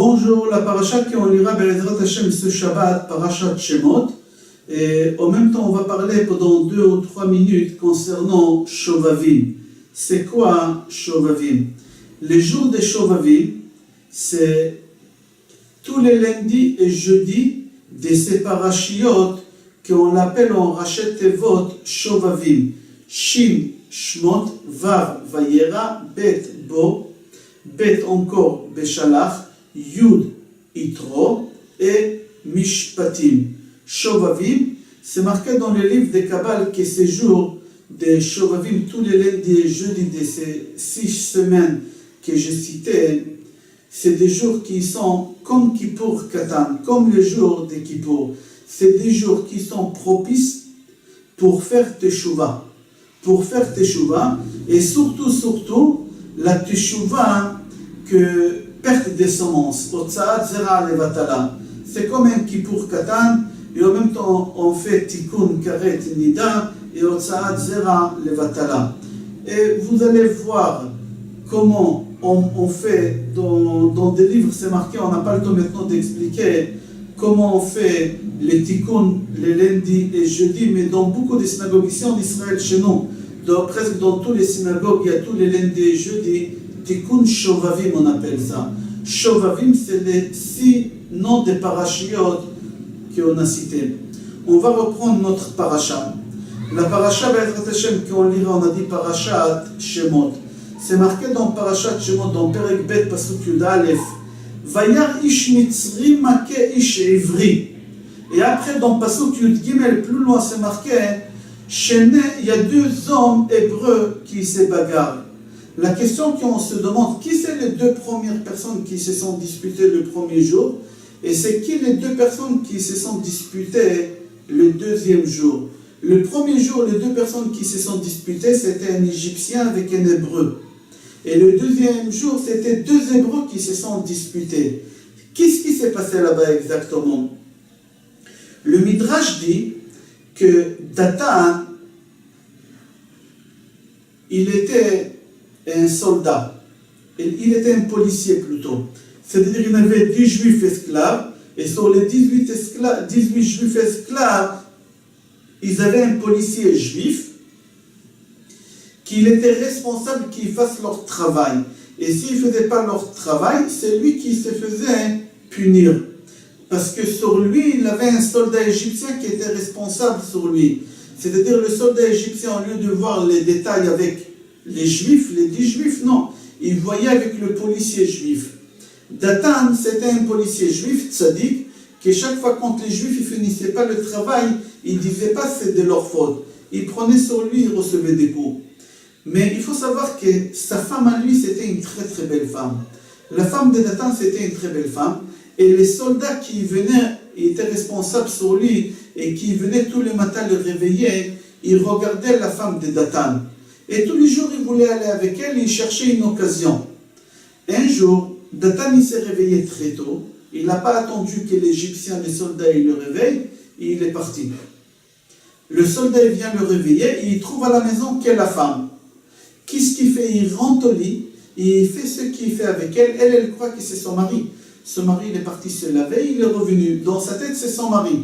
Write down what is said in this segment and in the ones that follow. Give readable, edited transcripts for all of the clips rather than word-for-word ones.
Bonjour, la paracha qu'on lira Be'ezrat Hashem ce Shabbat, parachat Shemot. Et en même temps, on va parler pendant 2 ou 3 minutes concernant Shovavim. C'est quoi Shovavim? Les jours des Shovavim, c'est tous les lundis et jeudis de ces parachiotes qu'on appelle en Rachet Tevot Shovavim. Shin, Shmot, Vav, Vayera, Bet, Bo, Bet encore, Beshalach, Yud, Itro et Mishpatim. Shovavim, c'est marqué dans le livre des Kabbal que ces jours de Shovavim, tous les lundis et jeudis de ces 6 semaines que j'ai citées, c'est des jours qui sont comme Kippour Katan, comme les jours de Kippour. C'est des jours qui sont propices pour faire Teshuvah. Pour faire Teshuvah, et surtout, la Teshuvah que perte des semences, Otsaat Zera Levatala. C'est comme un Kippour Katan, et en même temps on fait Tikkun Karet Nida et Otsaat Zera Levatala. Et vous allez voir comment on fait dans des livres, c'est marqué, on n'a pas le temps maintenant d'expliquer comment on fait les Tikkun les lundis et jeudis, mais dans beaucoup de synagogues ici en Israël, chez nous, presque dans toutes les synagogues, il y a tous les lundis et jeudis, Tikkun Shovavim, on appelle ça. Shovavim, c'est les 6 noms des parachiotes qu'on a cités. On va reprendre notre paracha. La paracha Be'ezrat Hashem qu'on lira, on a dit parachat Shemot. C'est marqué dans parachat Shemot, dans Perek Bet, Pasuk Yud Aleph. Vayar ish mitzri make ish ivri. Et après, dans Pasuk Yud Gimel, plus loin, c'est marqué, il y a 2 hommes hébreux qui se bagarrent. La question qu'on se demande, qui c'est les 2 premières personnes qui se sont disputées le premier jour, et c'est qui les 2 personnes qui se sont disputées le deuxième jour? Le premier jour, les 2 personnes qui se sont disputées, c'était un Égyptien avec un Hébreu. Et le deuxième jour, c'était 2 Hébreux qui se sont disputés. Qu'est-ce qui s'est passé là-bas exactement? Le Midrash dit que Datan, il était un soldat, il était un policier plutôt. C'est-à-dire qu'il y avait 10 juifs esclaves, et sur les 18 juifs esclaves, ils avaient un policier juif qui était responsable qu'ils fassent leur travail. Et s'ils ne faisaient pas leur travail, c'est lui qui se faisait punir. Parce que sur lui, il avait un soldat égyptien qui était responsable sur lui. C'est-à-dire le soldat égyptien, au lieu de voir les détails avec les juifs, les 10 juifs, non. Il voyait avec le policier juif. Datan, c'était un policier juif, tzaddik, que chaque fois quand les juifs ne finissaient pas le travail, il ne disait pas c'est de leur faute. Il prenait sur lui, il recevait des coups. Mais il faut savoir que sa femme à lui, c'était une très très belle femme. La femme de Datan, c'était une très belle femme. Et les soldats qui venaient, ils étaient responsables sur lui, et qui venaient tous les matins le réveiller, ils regardaient la femme de Datan. Et tous les jours, il voulait aller avec elle, il cherchait une occasion. Un jour, Datan, il s'est réveillé très tôt. Il n'a pas attendu que l'Égyptien, les soldats, ils le réveillent, et il est parti. Le soldat, il vient le réveiller, et il trouve à la maison qu'est la femme. Qu'est-ce qu'il fait? Il rentre au lit, et il fait ce qu'il fait avec elle. Elle croit que c'est son mari. Ce mari, il est parti se laver, il est revenu. Dans sa tête, c'est son mari.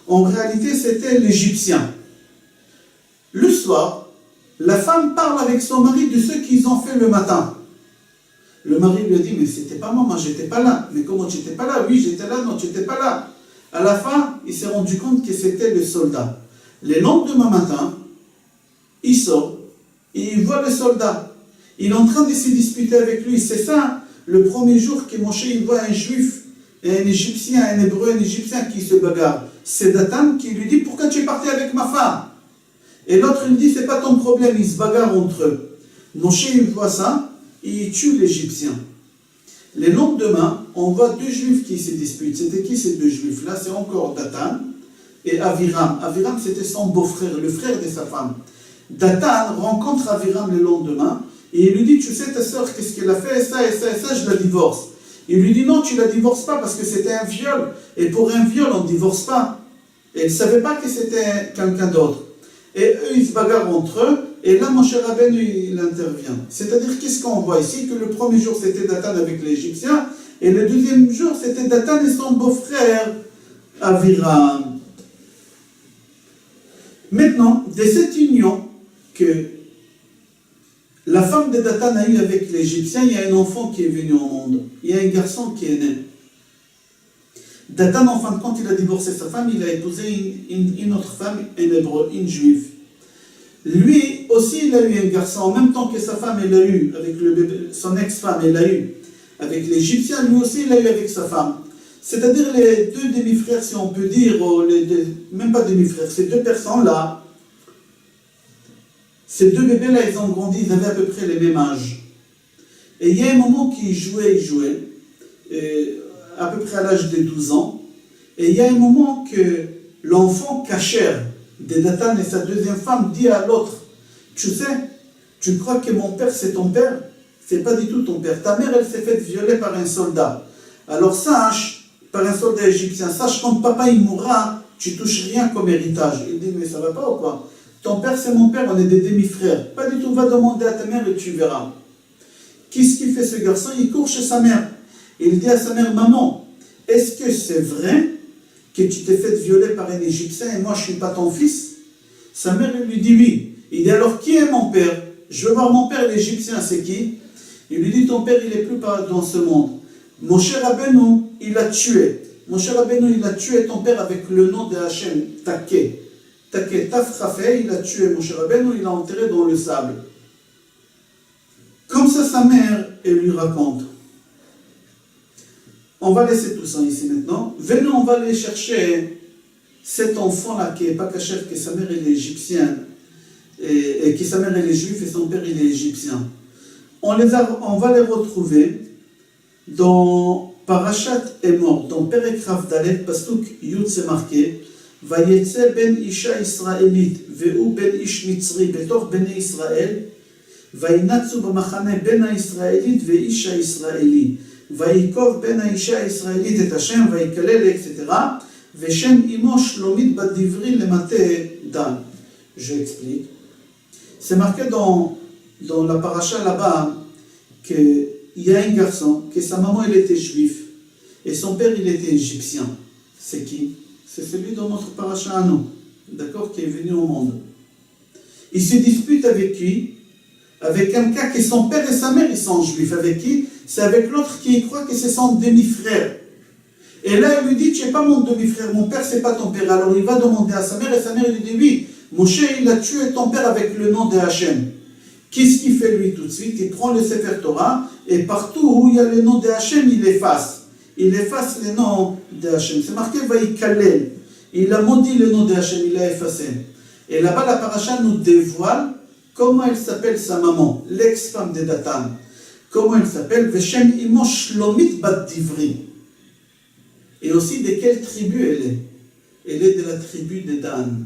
En réalité, c'était l'Égyptien. Le soir, la femme parle avec son mari de ce qu'ils ont fait le matin. Le mari lui dit, mais c'était pas moi, j'étais pas là. Mais comment tu n'étais pas là? Oui, j'étais là, non, tu n'étais pas là. À la fin, il s'est rendu compte que c'était le soldat. Le lendemain matin, il sort, et il voit le soldat. Il est en train de se disputer avec lui. C'est ça, le premier jour que Moshe, il voit un juif, un Égyptien, un Hébreu, un Égyptien qui se bagarre. C'est Datan qui lui dit, pourquoi tu es parti avec ma femme? Et l'autre, il dit, c'est pas ton problème, ils se bagarrent entre eux. Moshe, il voit ça, et il tue l'Égyptien. Le lendemain, on voit 2 juifs qui se disputent. C'était qui ces 2 juifs-là? C'est encore Datan et Aviram. Aviram, c'était son beau-frère, le frère de sa femme. Datan rencontre Aviram le lendemain, et il lui dit, tu sais, ta sœur, qu'est-ce qu'elle a fait? Ça et ça et ça, je la divorce. Il lui dit, non, tu la divorces pas, parce que c'était un viol. Et pour un viol, on ne divorce pas. Et elle ne savait pas que c'était quelqu'un d'autre. Et eux, ils se bagarrent entre eux, et là, Moshe Rabbeinu, il intervient. C'est-à-dire, qu'est-ce qu'on voit ici? Que le premier jour, c'était Datan avec l'Égyptien, Et le deuxième jour, c'était Datan et son beau-frère, Aviram. Maintenant, de cette union que la femme de Datan a eue avec l'Égyptien, il y a un enfant qui est venu au monde. Il y a un garçon qui est né. Datan, en fin de compte, il a divorcé sa femme, il a épousé une autre femme, un hébreu, une juive. Lui aussi, il a eu un garçon, en même temps que sa femme, elle a eu, avec le bébé, son ex-femme, elle a eu avec l'Égyptien, lui aussi, il a eu avec sa femme. C'est-à-dire les deux demi-frères, si on peut dire, même pas demi-frères, ces deux personnes-là, ces deux bébés-là, ils ont grandi, ils avaient à peu près les mêmes âges. Et il y a un moment qu'ils jouaient, à peu près à l'âge de 12 ans, et il y a un moment que l'enfant cachère de Datan et sa deuxième femme dit à l'autre, tu sais, tu crois que mon père c'est ton père? C'est pas du tout ton père. Ta mère, elle s'est faite violer par un soldat. Alors sache, par un soldat égyptien, sache quand papa il mourra, tu touches rien comme héritage. Il dit, mais ça va pas ou quoi? Ton père c'est mon père, on est des demi-frères. Pas du tout, va demander à ta mère et tu verras. Qu'est-ce qu'il fait ce garçon? Il court chez sa mère. Il dit à sa mère, maman, est-ce que c'est vrai que tu t'es fait violer par un Égyptien et moi je ne suis pas ton fils? Sa mère lui dit oui. Il dit alors qui est mon père? Je veux voir mon père l'Égyptien, c'est qui? Il lui dit ton père il n'est plus dans ce monde. Moshe Rabbeinu, il l'a tué. Moshe Rabbeinu, il a tué ton père avec le nom de Hachem, Také. Také, Tafrafé, il a tué Moshe Rabbeinu, il l'a enterré dans le sable. Comme ça, sa mère, elle lui raconte. On va laisser tout ça ici maintenant. Venez, on va aller chercher cet enfant-là qui n'est pas caché, que sa mère elle est égyptienne, et que sa mère elle est juive et son père il est égyptien. On va les retrouver dans Parashat Emor, dans Perek Rav Dalet, Pasuk Yud, c'est marqué Vayetze ben isha israélite ve'u ben ish mitzri betor bnei Israël vayinatzu b'machane ben ha'israélite ve'isha israéli ויקוב בין האישה הישראלית את השם ויקלל, etc. ושם אמו שלומית בת דברי למטה דן. Je explique. C'est marqué dans la paracha là-bas qu'il y a un garçon, que sa maman elle était juive et son père il était égyptien. C'est qui? C'est celui dans notre paracha à nous, d'accord, qui est venu au monde. Il se dispute avec qui? Avec quelqu'un que son père et sa mère ils sont juifs. Avec qui? C'est avec l'autre qui croit que c'est son demi-frère. Et là, il lui dit, tu n'es pas mon demi-frère, mon père, c'est pas ton père. Alors il va demander à sa mère, et sa mère lui dit, oui, Moshe, il a tué ton père avec le nom de Hachem. Qu'est-ce qu'il fait lui tout de suite? Il prend le Sefer Torah, et partout où il y a le nom de Hachem, il efface. Il efface le nom de Hachem. C'est marqué, Vaïkalel. Il a maudit le nom de Hachem, il l'a effacé. Et là-bas, la paracha nous dévoile comment elle s'appelle sa maman, l'ex-femme de Datan. Comment elle s'appelle? Veshem imo Shlomit bat Divri. Et aussi de quelle tribu elle est? Elle est de la tribu de Dan.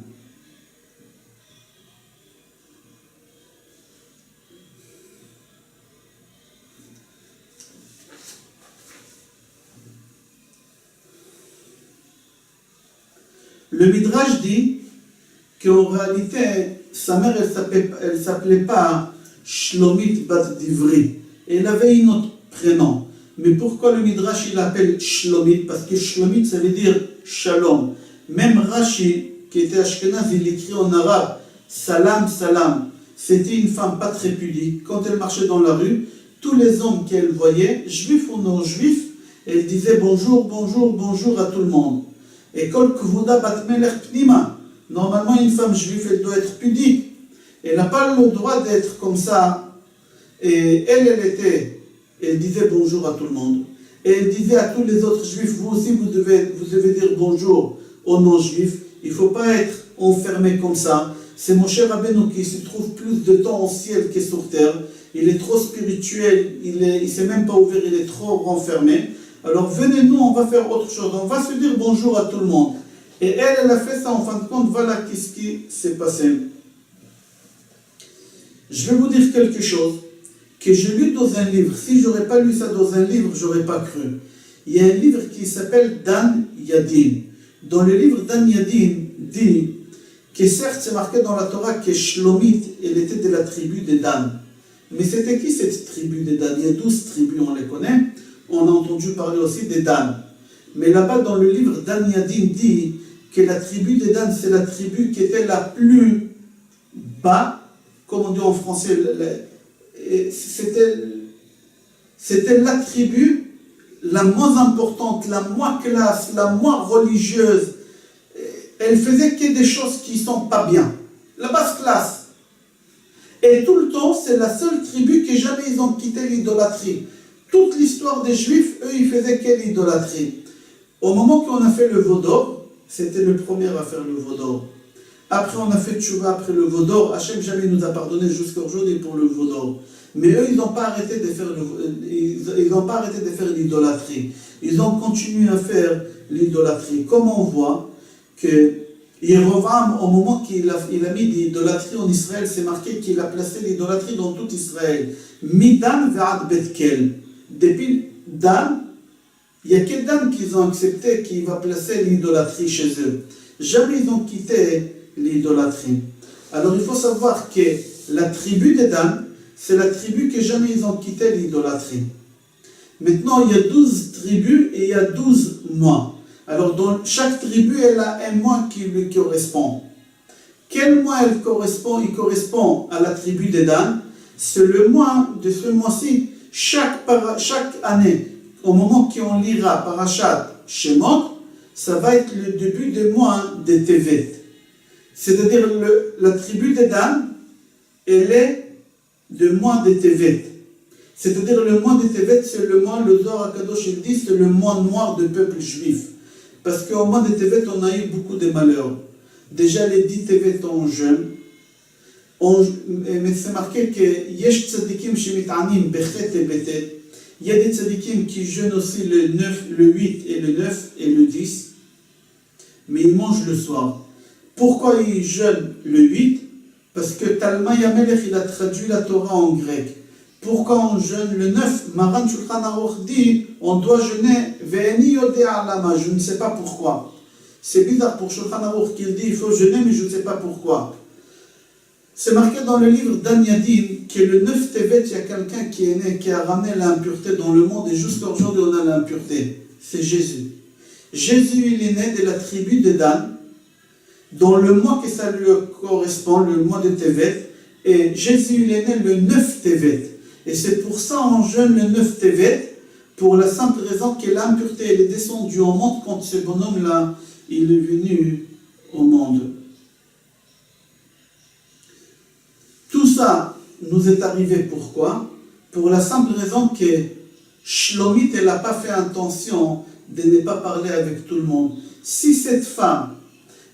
Le Midrash dit qu'en réalité, sa mère, elle s'appelait pas Shlomit bat Divri. Elle avait un autre prénom. Mais pourquoi le Midrash il l'appelle Shlomit? Parce que Shlomit ça veut dire Shalom. Même Rashi, qui était Ashkenaz, il écrit en arabe Salam, Salam. C'était une femme pas très pudique. Quand elle marchait dans la rue, tous les hommes qu'elle voyait, juifs ou non juifs, elle disait bonjour, bonjour, bonjour à tout le monde. Et Kol Kvuda Bat Melech Pnima. Normalement, une femme juive, elle doit être pudique. Elle n'a pas le droit d'être comme ça. Et elle disait bonjour à tout le monde. Et elle disait à tous les autres juifs, vous aussi vous devez dire bonjour aux non-juifs. Il ne faut pas être enfermé comme ça. C'est Moshe Rabbeinu qui se trouve plus de temps au ciel que sur terre. Il est trop spirituel, il ne s'est même pas ouvert, il est trop renfermé. Alors venez nous, on va faire autre chose. On va se dire bonjour à tout le monde. Et elle a fait ça en fin de compte. Voilà qu'est-ce qui s'est passé. Je vais vous dire quelque chose que j'ai lu dans un livre. Si je n'aurais pas lu ça dans un livre, je n'aurais pas cru. Il y a un livre qui s'appelle Dan Yadin. Dans le livre, Dan Yadin dit que certes, c'est marqué dans la Torah que Shlomit, elle était de la tribu de Dan. Mais c'était qui cette tribu de Dan? Il y a 12 tribus, on les connaît. on a entendu parler aussi des Dan. Mais là-bas, dans le livre, Dan Yadin dit que la tribu des Dan, c'est la tribu qui était la plus bas, comme on dit en français, c'était la tribu la moins importante, la moins classe, la moins religieuse. Elle faisait que des choses qui ne sont pas bien. La basse classe. Et tout le temps, c'est la seule tribu que jamais ils ont quitté l'idolâtrie. Toute l'histoire des Juifs, eux, ils faisaient que l'idolâtrie. Au moment qu'on a fait le veau d'or, c'était le premier à faire le veau d'or. Après, on a fait tchouva après le veau d'or. Hachem jamais nous a pardonné jusqu'à aujourd'hui pour le veau d'or. Mais eux, ils n'ont pas arrêté de faire l'idolâtrie. Ils ont continué à faire l'idolâtrie. Comme on voit que Yerovam, au moment qu'il a mis l'idolâtrie en Israël, c'est marqué qu'il a placé l'idolâtrie dans tout Israël. Midan ve'ad Betkel. Depuis Dan, il y a que Dan qu'ils ont accepté qui va placer l'idolâtrie chez eux. Jamais ils ont quitté l'idolâtrie. Alors il faut savoir que la tribu de Dan, c'est la tribu que jamais ils ont quitté l'idolâtrie. Maintenant, il y a 12 tribus et il y a 12 mois. Alors, dans chaque tribu, elle a un mois qui lui correspond. Quel mois il correspond à la tribu de Dan. C'est le mois de ce mois-ci. Chaque année, au moment qu'on lira Parashat Shemot, ça va être le début du mois de Tevet. C'est-à-dire, la tribu de Dan, elle est le mois de Tevet. C'est-à-dire, le mois de Tevet, c'est le mois, le Zohar HaKadosh, il dit, c'est le mois noir du peuple juif. Parce qu'au mois de Tevet, on a eu beaucoup de malheurs. Déjà, les 10 Tevet ont jeûne. Mais c'est marqué que Yesh tzadikim shemit'anim bechet et betet. Il y a des tzadikim qui jeûnent aussi le 9, le 8 et le 9 et le 10. Mais ils mangent le soir. Pourquoi ils jeûnent le 8? Parce que Talma Yamelech, il a traduit la Torah en grec. Pourquoi on jeûne le 9? Maran Shulchan Aruch dit, on doit jeûner Ve'eni yodea lama, je ne sais pas pourquoi. C'est bizarre pour Shulchan Aruch qu'il dit, il faut jeûner, mais je ne sais pas pourquoi. C'est marqué dans le livre Dan Yadin que le 9 Tevet, il y a quelqu'un qui est né, qui a ramené l'impureté dans le monde, et jusqu'à aujourd'hui on a l'impureté. C'est Jésus. Jésus, il est né de la tribu de Dan, dans le mois que ça lui correspond, le mois de Tevet, et Jésus, il est né le 9 Tevet. Et c'est pour ça qu'on jeûne le 9 Tevet, pour la simple raison que l'impureté elle est descendue au monde quand ce bonhomme-là, il est venu au monde. Tout ça nous est arrivé pourquoi? Pour la simple raison que Shlomit, elle n'a pas fait intention de ne pas parler avec tout le monde. Si cette femme,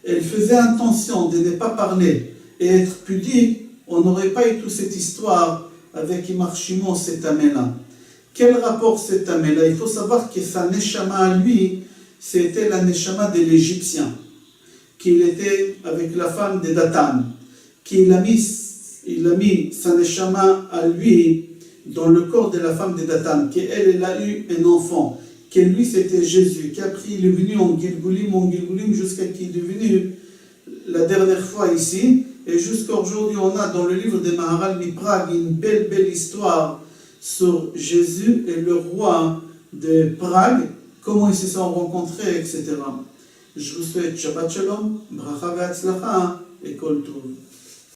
elle faisait intention de ne pas parler et être pudique, on n'aurait pas eu toute cette histoire avec Imar Shimon, cet amé-là. Quel rapport cet amé-là? Il faut savoir que sa neshama à lui, c'était la neshama de l'Égyptien, qu'il était avec la femme de Datan, qu'il a mis sa neshama à lui dans le corps de la femme de Datan, qu'elle a eu un enfant, que lui c'était Jésus, qu'après il est venu en Gilgulim, jusqu'à qu'il est devenu la dernière fois ici. Et jusqu'à aujourd'hui, on a dans le livre de Maharal Miprag une belle histoire sur Jésus et le roi de Prague, comment ils se sont rencontrés, etc. Je vous souhaite Shabbat Shalom, Bracha Ve'atzlacha et Kol Tov.